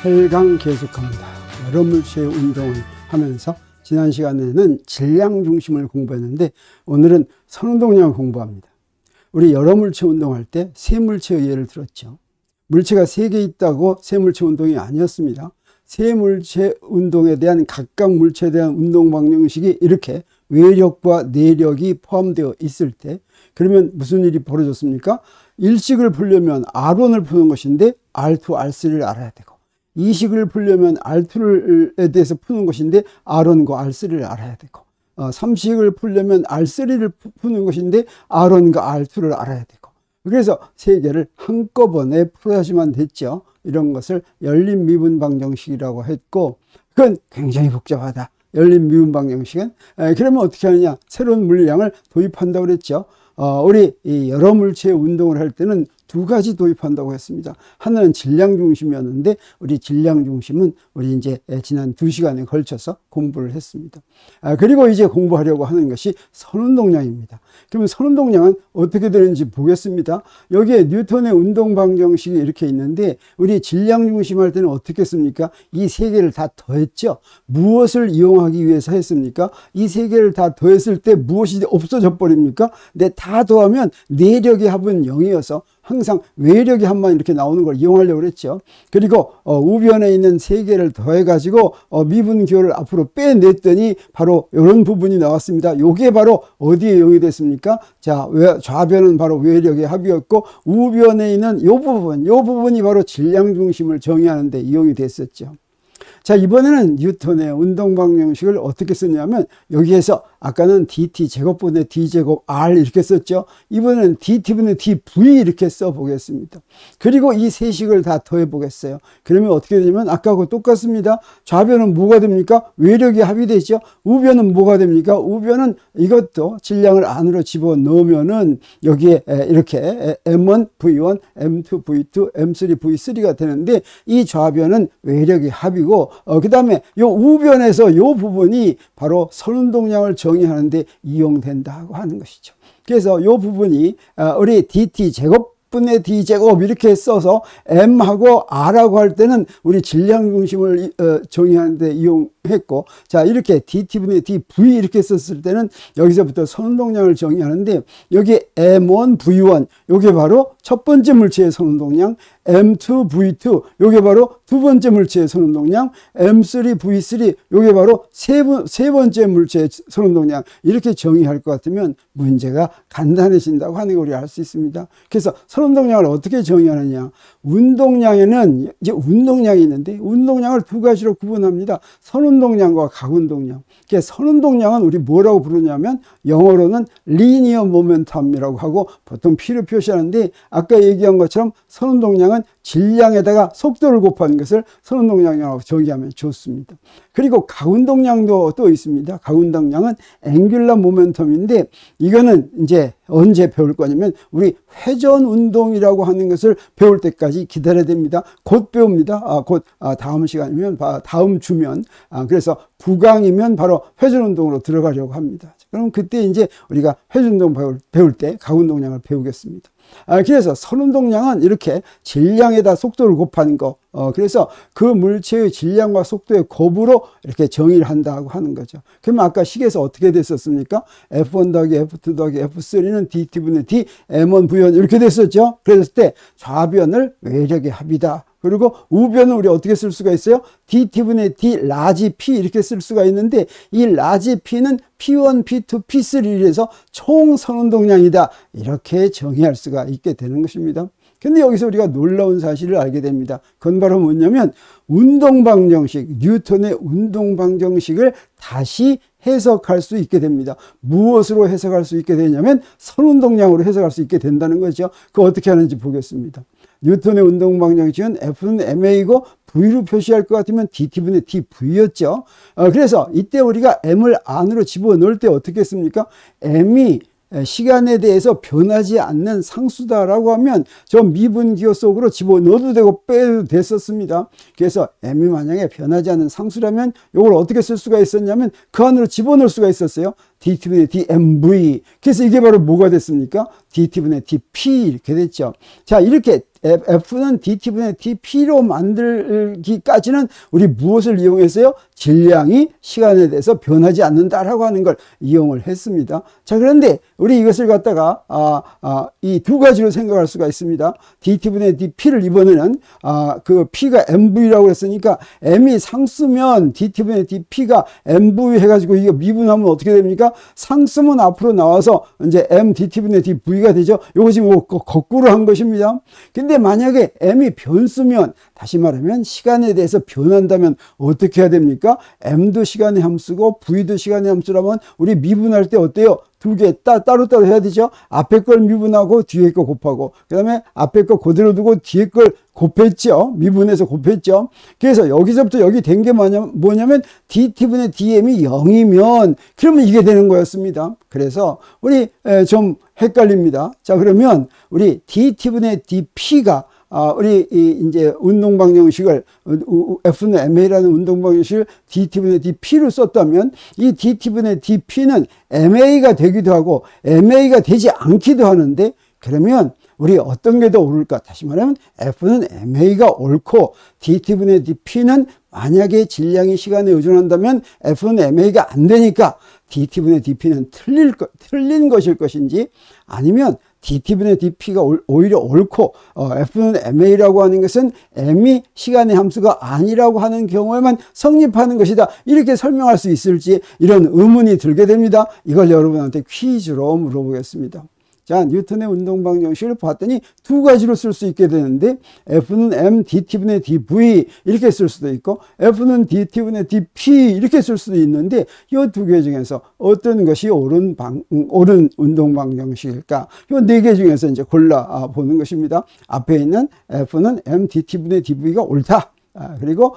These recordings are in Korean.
8강 계속합니다. 여러 물체의 운동을 하면서 지난 시간에는 질량 중심을 공부했는데 오늘은 선운동량을 공부합니다. 우리 여러 물체 운동할 때 세 물체의 예를 들었죠. 물체가 3개 있다고 세 물체 운동이 아니었습니다. 세 물체 운동에 대한 각각 물체에 대한 운동 방정식이 이렇게 외력과 내력이 포함되어 있을 때 그러면 무슨 일이 벌어졌습니까? 일식을 풀려면 R1을 푸는 것인데 R2, R3를 알아야 되고, 이식을 풀려면 R2에 대해서 푸는 것인데 R1과 R3를 알아야 되고, 삼식을 풀려면 R3를 푸는 것인데 R1과 R2를 알아야 되고, 그래서 세 개를 한꺼번에 풀어야지만 됐죠. 이런 것을 열린 미분 방정식이라고 했고, 그건 굉장히 복잡하다. 열린 미분 방정식은 그러면 어떻게 하느냐? 새로운 물량을 도입한다고 그랬죠. 우리 이 여러 물체의 운동을 할 때는 두 가지 도입한다고 했습니다. 하나는 질량 중심이었는데 우리 질량 중심은 우리 이제 지난 2시간에 걸쳐서 공부를 했습니다. 그리고 이제 공부하려고 하는 것이 선운동량입니다. 그러면 선운동량은 어떻게 되는지 보겠습니다. 여기에 뉴턴의 운동 방정식이 이렇게 있는데 우리 질량 중심 할 때는 어떻게 했습니까? 이 세 개를 다 더했죠. 무엇을 이용하기 위해서 했습니까? 이 세 개를 다 더했을 때 무엇이 없어져 버립니까? 근데 다 더하면 내력의 합은 0이어서 항상 외력이 한 번 이렇게 나오는 걸 이용하려고 그랬죠. 그리고 우변에 있는 세 개를 더해 가지고 미분 기호를 앞으로 빼냈더니 바로 이런 부분이 나왔습니다. 요게 바로 어디에 이용이 됐습니까? 자, 좌변은 바로 외력의 합이었고 우변에 있는 요 부분이 바로 질량 중심을 정의하는 데 이용이 됐었죠. 자, 이번에는 뉴턴의 운동 방정식을 어떻게 쓰냐면 여기에서 아까는 dt 제곱분의 d 제곱 r 이렇게 썼죠. 이번에는 dt분의 dv 이렇게 써 보겠습니다. 그리고 이 세 식을 다 더해 보겠어요. 그러면 어떻게 되냐면 아까하고 똑같습니다. 좌변은 뭐가 됩니까? 외력이 합이 되죠. 우변은 뭐가 됩니까? 우변은 이것도 질량을 안으로 집어 넣으면은 여기에 이렇게 m1 v1 m2 v2 m3 v3가 되는데 이 좌변은 외력의 합이고 그 다음에 요 우변에서 요 부분이 바로 선운동량을 정의하는데 이용된다고 하는 것이죠. 그래서 요 부분이 우리 dt 제곱분의 d 제곱 이렇게 써서 m하고 r하고 할 때는 우리 질량 중심을 정의하는데 이용했고, 자 이렇게 dt분의 dv 이렇게 썼을 때는 여기서부터 선운동량을 정의하는데 여기 m1 v1 요게 바로 첫 번째 물체의 선운동량, m2 v2 요게 바로 두 번째 물체의 선운동량, m3 v3 요게 바로 세 번째 물체의 선운동량 이렇게 정의할 것 같으면 문제가 간단해진다고 하는 걸 우리 알 수 있습니다. 그래서 선운동량을 어떻게 정의하느냐? 운동량에는 이제 운동량이 있는데 운동량을 두 가지로 구분합니다. 선운동량과 각운동량. 그래서 선운동량은 우리 뭐라고 부르냐면 영어로는 리니어 모멘텀이라고 하고 보통 P로 표시하는데 아까 얘기한 것처럼 선운동량은 질량에다가 속도를 곱한 것을 선운동량이라고 정의하면 좋습니다. 그리고 각운동량도 또 있습니다. 각운동량은 앵귤러 모멘텀인데 이거는 이제 언제 배울 거냐면 우리 회전 운동이라고 하는 것을 배울 때까지 기다려야 됩니다. 곧 배웁니다. 곧 다음 시간이면 다음 주면 그래서 9강이면 바로 회전 운동으로 들어가려고 합니다. 그럼 그때 이제 우리가 회전 운동 배울 때 각운동량을 배우겠습니다. 그래서 선운동량은 이렇게 질량에다 속도를 곱하는 거. 그래서 그 물체의 질량과 속도의 곱으로 이렇게 정의를 한다고 하는 거죠. 그러면 아까 식에서 어떻게 됐었습니까? F1 더하기 F2 더하기 F3는 dt분의 d, m1 v1 이렇게 됐었죠. 그랬을 때 좌변을 외력의 합이다. 그리고 우변은 우리 어떻게 쓸 수가 있어요? dt분의 d 라지 p 이렇게 쓸 수가 있는데 이 라지 p는 p1, p2, p3에서 총 선운동량이다. 이렇게 정의할 수가 있게 되는 것입니다. 근데 여기서 우리가 놀라운 사실을 알게 됩니다. 그건 바로 뭐냐면 운동방정식, 뉴턴의 운동방정식을 다시 해석할 수 있게 됩니다. 무엇으로 해석할 수 있게 되냐면 선운동량으로 해석할 수 있게 된다는 거죠. 그거 어떻게 하는지 보겠습니다. 뉴턴의 운동방정식은 F는 ma이고 V로 표시할 것 같으면 dt분의 dv였죠. 그래서 이때 우리가 m을 안으로 집어넣을 때 어떻게 했습니까? m이 시간에 대해서 변하지 않는 상수다라고 하면 저 미분기호 속으로 집어넣어도 되고 빼도 됐었습니다. 그래서 m이 만약에 변하지 않는 상수라면 이걸 어떻게 쓸 수가 있었냐면 그 안으로 집어넣을 수가 있었어요. dt분의 dmv. 그래서 이게 바로 뭐가 됐습니까? dt분의 dp 이렇게 됐죠. 자, 이렇게 F는 dt분의 dp로 만들기까지는 우리 무엇을 이용했어요? 질량이 시간에 대해서 변하지 않는다라고 하는 걸 이용을 했습니다. 자, 그런데 우리 이것을 갖다가 이 두 가지로 생각할 수가 있습니다. dt분의 dp를 이번에는 그 p가 mv라고 했으니까 m이 상수면 dt분의 dp가 mv 해가지고 이거 미분하면 어떻게 됩니까? 상수면 앞으로 나와서 이제 m dt분의 dv가 되죠. 요거 지금 거꾸로 한 것입니다. 근데 만약에 m이 변수면, 다시 말하면 시간에 대해서 변한다면 어떻게 해야 됩니까? m도 시간의 함수고 v도 시간의 함수라면 우리 미분할 때 어때요? 두 개 따로따로 해야 되죠. 앞에 걸 미분하고 뒤에 거 곱하고, 그 다음에 앞에 거 그대로 두고 뒤에 걸 곱했죠. 미분해서 곱했죠. 그래서 여기서부터 여기 된 게 뭐냐면 dt분의 dm이 0이면 그러면 이게 되는 거였습니다. 그래서 우리 좀 헷갈립니다. 자, 그러면 우리 dt분의 dp가 우리 이제 운동 방정식을 F는 MA라는 운동 방정식을 dt분의 dp로 썼다면 이 dt분의 dp는 MA가 되기도 하고 MA가 되지 않기도 하는데, 그러면 우리 어떤 게 더 옳을까? 다시 말하면 F는 MA가 옳고 dt분의 dp는 만약에 질량이 시간에 의존한다면 F는 MA가 안 되니까 dt분의 dp는 틀린 것일 것인지, 아니면 dt분의 dp가 오히려 옳고 F는 MA라고 하는 것은 M이 시간의 함수가 아니라고 하는 경우에만 성립하는 것이다, 이렇게 설명할 수 있을지 이런 의문이 들게 됩니다. 이걸 여러분한테 퀴즈로 물어보겠습니다. 자, 뉴턴의 운동 방정식을 봤더니 두 가지로 쓸 수 있게 되는데, F는 m dt분의 dv 이렇게 쓸 수도 있고 F는 dt분의 dp 이렇게 쓸 수도 있는데, 이 두 개 중에서 어떤 것이 옳은 운동 방정식일까? 이 네 개 중에서 이제 골라 보는 것입니다. 앞에 있는 F는 m dt분의 dv가 옳다. 그리고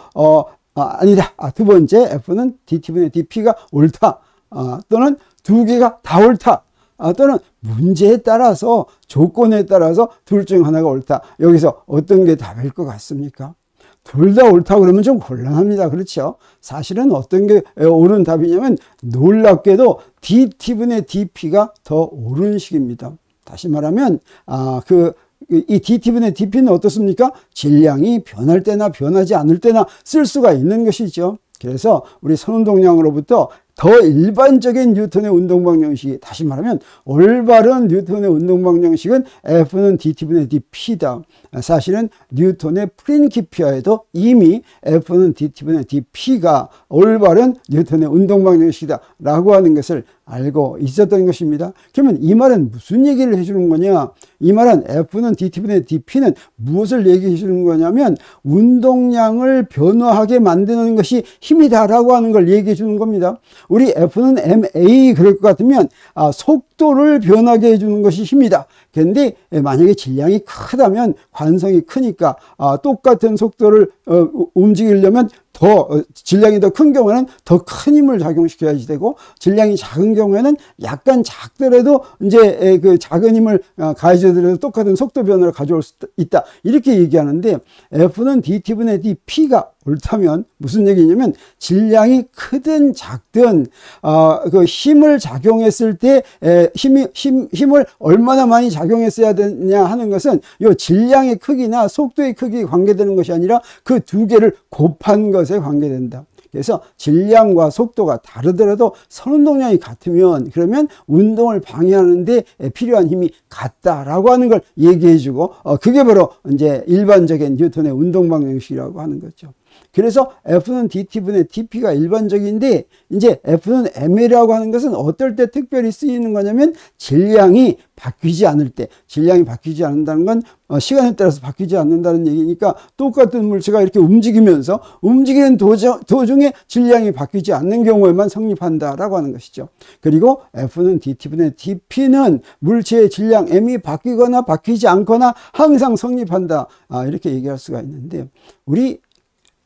아니다. 두 번째 F는 dt분의 dp가 옳다. 또는 두 개가 다 옳다. 또는 문제에 따라서, 조건에 따라서 둘 중 하나가 옳다. 여기서 어떤 게 답일 것 같습니까? 둘 다 옳다 그러면 좀 곤란합니다. 그렇죠? 사실은 어떤 게 옳은 답이냐면 놀랍게도 dt분의 dp가 더 옳은 식입니다. 다시 말하면 이 dt분의 dp는 어떻습니까? 질량이 변할 때나 변하지 않을 때나 쓸 수가 있는 것이죠. 그래서 우리 선운동량으로부터 더 일반적인 뉴턴의 운동방정식이, 다시 말하면 올바른 뉴턴의 운동방정식은 F는 dt분의 dp다. 사실은 뉴턴의 프린키피아에도 이미 F는 dt분의 dp가 올바른 뉴턴의 운동방정식이다 라고 하는 것을 알고 있었던 것입니다. 그러면 이 말은 무슨 얘기를 해주는 거냐? 이 말은 F는 dt분의 dp는 무엇을 얘기해 주는 거냐면 운동량을 변화하게 만드는 것이 힘이다 라고 하는 걸 얘기해 주는 겁니다. 우리 F는 MA 그럴 것 같으면 속도를 변하게 해주는 것이 힘이다. 그런데 만약에 질량이 크다면 관성이 크니까 똑같은 속도를 움직이려면 질량이 더 큰 경우에는 더 큰 힘을 작용시켜야지 되고, 질량이 작은 경우에는 약간 작더라도 이제 그 작은 힘을 가해주더라도 똑같은 속도 변화를 가져올 수 있다, 이렇게 얘기하는데, F는 dt분의 dp가 옳다면 무슨 얘기냐면 질량이 크든 작든 그 힘을 작용했을 때 힘을 얼마나 많이 작용했어야 되냐 하는 것은 이 질량의 크기나 속도의 크기에 관계되는 것이 아니라 그 두 개를 곱한 것에 관계된다. 그래서 질량과 속도가 다르더라도 선운동량이 같으면 그러면 운동을 방해하는 데 필요한 힘이 같다라고 하는 걸 얘기해 주고, 그게 바로 이제 일반적인 뉴턴의 운동 방정식이라고 하는 거죠. 그래서 F는 dt분의 dp가 일반적인데, 이제 F는 MA라고 하는 것은 어떨 때 특별히 쓰이는 거냐면 질량이 바뀌지 않을 때, 질량이 바뀌지 않는다는 건 시간에 따라서 바뀌지 않는다는 얘기니까 똑같은 물체가 이렇게 움직이면서 움직이는 도중에 질량이 바뀌지 않는 경우에만 성립한다라고 하는 것이죠. 그리고 F는 dt분의 dp는 물체의 질량 M이 바뀌거나 바뀌지 않거나 항상 성립한다, 이렇게 얘기할 수가 있는데, 우리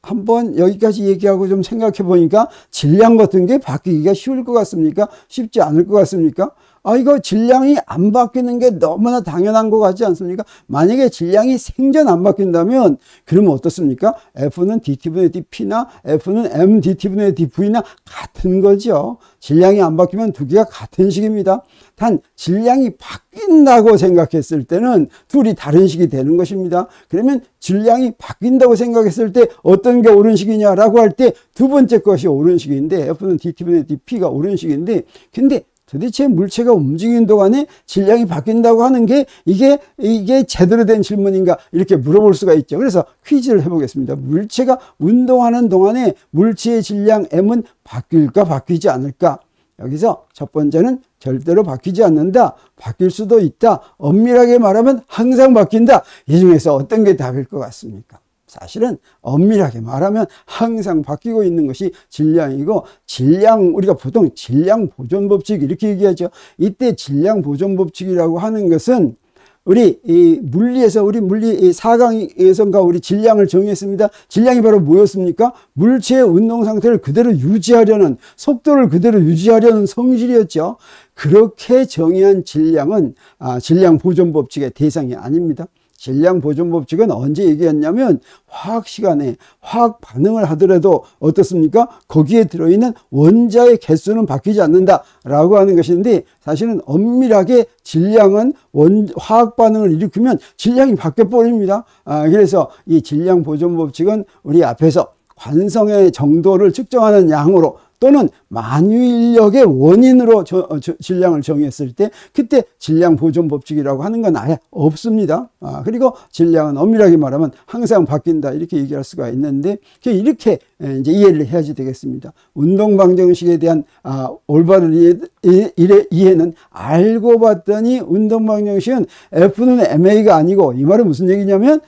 한번 여기까지 얘기하고 좀 생각해 보니까 질량 같은 게 바뀌기가 쉬울 것 같습니까? 쉽지 않을 것 같습니까? 이거 질량이 안 바뀌는 게 너무나 당연한 것 같지 않습니까? 만약에 질량이 생전 안 바뀐다면 그러면 어떻습니까? F는 dT분의 dP나 F는 M dT분의 dV나 같은 거죠. 질량이 안 바뀌면 두 개가 같은 식입니다. 단 질량이 바뀐다고 생각했을 때는 둘이 다른 식이 되는 것입니다. 그러면 질량이 바뀐다고 생각했을 때 어떤 게 옳은 식이냐라고 할 때 두 번째 것이 옳은 식인데 F는 dT분의 dP가 옳은 식인데, 근데 도대체 물체가 움직이는 동안에 질량이 바뀐다고 하는 게 이게 제대로 된 질문인가 이렇게 물어볼 수가 있죠. 그래서 퀴즈를 해보겠습니다. 물체가 운동하는 동안에 물체의 질량 M은 바뀔까 바뀌지 않을까? 여기서 첫 번째는 절대로 바뀌지 않는다, 바뀔 수도 있다, 엄밀하게 말하면 항상 바뀐다. 이 중에서 어떤 게 답일 것 같습니까? 사실은 엄밀하게 말하면 항상 바뀌고 있는 것이 질량이고, 질량, 우리가 보통 질량 보존 법칙 이렇게 얘기하죠. 이때 질량 보존 법칙이라고 하는 것은 우리 이 물리에서, 우리 물리 4강에서인가 우리 질량을 정의했습니다. 질량이 바로 뭐였습니까? 물체의 운동 상태를 그대로 유지하려는, 속도를 그대로 유지하려는 성질이었죠. 그렇게 정의한 질량은 질량 보존 법칙의 대상이 아닙니다. 질량 보존 법칙은 언제 얘기했냐면 화학 시간에 화학 반응을 하더라도 어떻습니까? 거기에 들어있는 원자의 개수는 바뀌지 않는다라고 하는 것인데, 사실은 엄밀하게 질량은 화학 반응을 일으키면 질량이 바뀌어 버립니다. 그래서 이 질량 보존 법칙은 우리 앞에서 관성의 정도를 측정하는 양으로 또는 만유인력의 원인으로 질량을 정했을 때 그때 질량 보존 법칙이라고 하는 건 아예 없습니다. 그리고 질량은 엄밀하게 말하면 항상 바뀐다 이렇게 얘기할 수가 있는데, 이렇게 이제 이해를 해야지 되겠습니다. 운동 방정식에 대한 올바른 이해는 알고 봤더니 운동 방정식은 F는 MA가 아니고, 이 말은 무슨 얘기냐면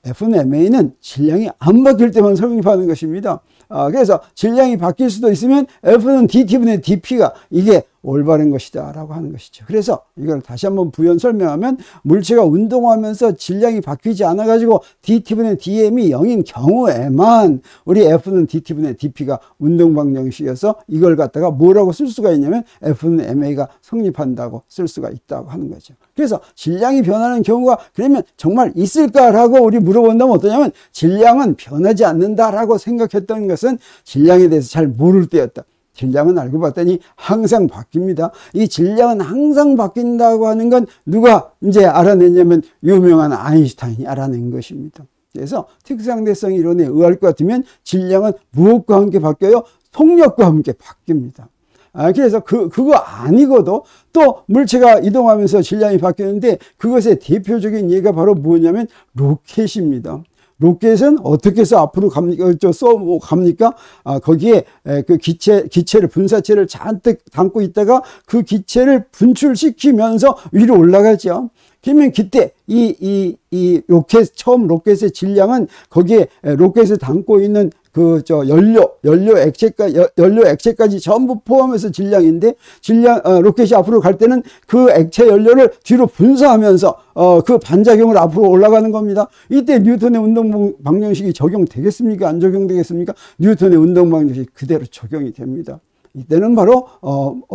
F는 MA는 질량이 안 바뀔 때만 성립하는 것입니다. 그래서 질량이 바뀔 수도 있으면 F는 dT분의 dP가 이게 올바른 것이다 라고 하는 것이죠. 그래서 이걸 다시 한번 부연 설명하면, 물체가 운동하면서 질량이 바뀌지 않아 가지고 dT분의 dM이 0인 경우에만 우리 F는 dT분의 dP가 운동 방정식이어서 이걸 갖다가 뭐라고 쓸 수가 있냐면 F는 MA가 성립한다고 쓸 수가 있다고 하는 거죠. 그래서 질량이 변하는 경우가 그러면 정말 있을까라고 우리 물어본다면 어떠냐면, 질량은 변하지 않는다라고 생각했던 것은 질량에 대해서 잘 모를 때였다. 질량은 알고 봤더니 항상 바뀝니다. 이 질량은 항상 바뀐다고 하는 건 누가 이제 알아냈냐면 유명한 아인슈타인이 알아낸 것입니다. 그래서 특상대성 이론에 의할 것 같으면 질량은 무엇과 함께 바뀌어요? 속력과 함께 바뀝니다. 그래서 그거 아니고도 또 물체가 이동하면서 질량이 바뀌는데, 그것의 대표적인 예가 바로 뭐냐면 로켓입니다. 로켓은 어떻게 해서 앞으로 갑니까? 갑니까? 거기에 그 기체를, 분사체를 잔뜩 담고 있다가 그 기체를 분출시키면서 위로 올라가죠. 그러면 그때 이 처음 로켓의 질량은 거기에 로켓을 담고 있는 연료 액체까지 전부 포함해서 질량인데, 로켓이 앞으로 갈 때는 그 액체 연료를 뒤로 분사하면서 그 반작용을 앞으로 올라가는 겁니다. 이때 뉴턴의 운동 방정식이 적용되겠습니까? 안 적용되겠습니까? 뉴턴의 운동 방정식이 그대로 적용이 됩니다. 이때는 바로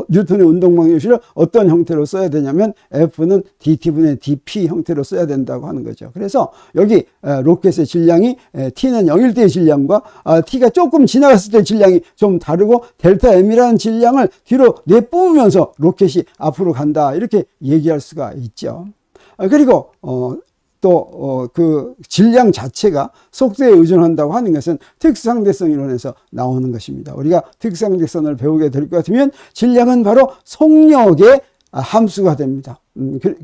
뉴턴의 운동 방정식을 어떤 형태로 써야 되냐면 F는 dT분의 dP 형태로 써야 된다고 하는 거죠. 그래서 여기 로켓의 질량이 T는 0일 때의 질량과 T가 조금 지나갔을 때 질량이 좀 다르고 델타 M이라는 질량을 뒤로 내뿜으면서 로켓이 앞으로 간다 이렇게 얘기할 수가 있죠. 그리고 그 질량 자체가 속도에 의존한다고 하는 것은 특상대성 이론에서 나오는 것입니다. 우리가 특상대성을 배우게 될 것 같으면 질량은 바로 속력의 함수가 됩니다.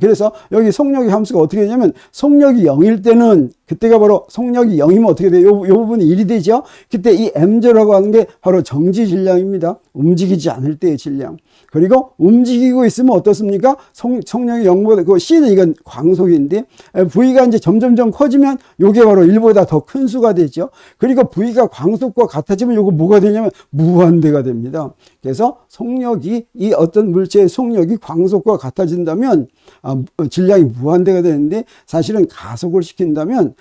그래서 여기 속력의 함수가 어떻게 되냐면, 속력이 0일 때는 그때가 바로 속력이 0이면 어떻게 돼요? 이 부분이 1이 되죠. 그때 이 m조라고 하는 게 바로 정지 질량입니다. 움직이지 않을 때의 질량. 그리고 움직이고 있으면 어떻습니까? 속력이 0보다, 그 C는 이건 광속인데, V가 이제 점점점 커지면 요게 바로 1보다 더 큰 수가 되죠. 그리고 V가 광속과 같아지면 요거 뭐가 되냐면 무한대가 됩니다. 그래서 속력이, 이 어떤 물체의 속력이 광속과 같아진다면 되면 질량이 무한대가 되는데, 사실은 가속을 시킨다면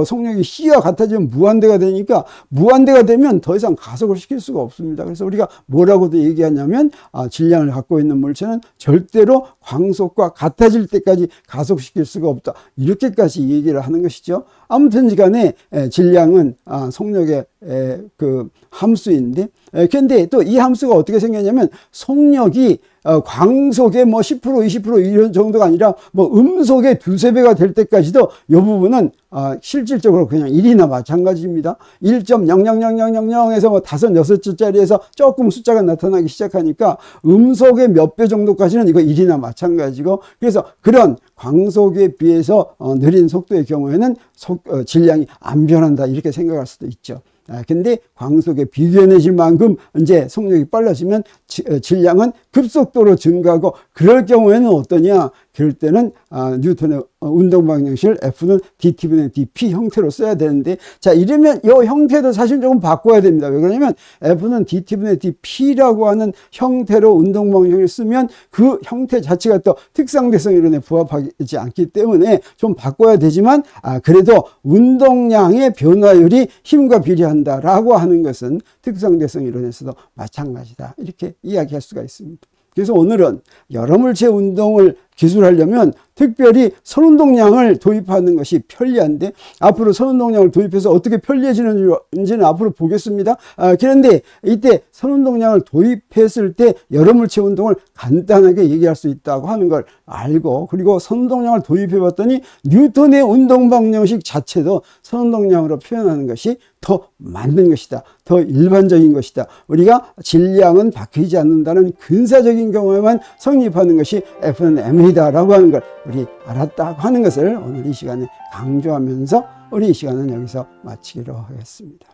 속력이 C와 같아지면 무한대가 되니까, 무한대가 되면 더 이상 가속을 시킬 수가 없습니다. 그래서 우리가 뭐라고도 얘기하냐면 질량을 갖고 있는 물체는 절대로 광속과 같아질 때까지 가속시킬 수가 없다, 이렇게까지 얘기를 하는 것이죠. 아무튼 간에 질량은 속력의 그 함수인데, 근데 또 이 함수가 어떻게 생겼냐면, 속력이 광속의 뭐 10%, 20% 이런 정도가 아니라 뭐 음속의 두세 배가 될 때까지도 이 부분은 실질적으로 그냥 1이나 마찬가지입니다. 1.0000000에서 뭐 5, 6자리에서 조금 숫자가 나타나기 시작하니까 음속의 몇 배 정도까지는 이거 1이나 마찬가지고, 그래서 그런 광속에 비해서 느린 속도의 경우에는 질량이 안 변한다, 이렇게 생각할 수도 있죠. 근데 광속에 비교해내질 만큼 이제 속력이 빨라지면 질량은 급속도로 증가하고, 그럴 경우에는 어떠냐? 그럴 때는 뉴턴의 운동방정식을 F는 dt분의 dp 형태로 써야 되는데, 자, 이러면 이 형태도 사실 조금 바꿔야 됩니다. 왜 그러냐면 F는 dt분의 dp라고 하는 형태로 운동방정식을 쓰면 그 형태 자체가 또 특상대성 이론에 부합하지 않기 때문에 좀 바꿔야 되지만, 그래도 운동량의 변화율이 힘과 비례한다라고 하는 것은 특상대성 이론에서도 마찬가지다, 이렇게 이야기할 수가 있습니다. 그래서 오늘은 여러 물체 운동을 기술하려면 특별히 선운동량을 도입하는 것이 편리한데, 앞으로 선운동량을 도입해서 어떻게 편리해지는지는 앞으로 보겠습니다. 그런데 이때 선운동량을 도입했을 때 여러 물체 운동을 간단하게 얘기할 수 있다고 하는 걸 알고, 그리고 선운동량을 도입해 봤더니 뉴턴의 운동방정식 자체도 선운동량으로 표현하는 것이 더 맞는 것이다, 더 일반적인 것이다, 우리가 질량은 바뀌지 않는다는 근사적인 경우에만 성립하는 것이 F는 M이다 라고 하는 걸 우리 알았다고 하는 것을 오늘 이 시간에 강조하면서 우리 이 시간은 여기서 마치기로 하겠습니다.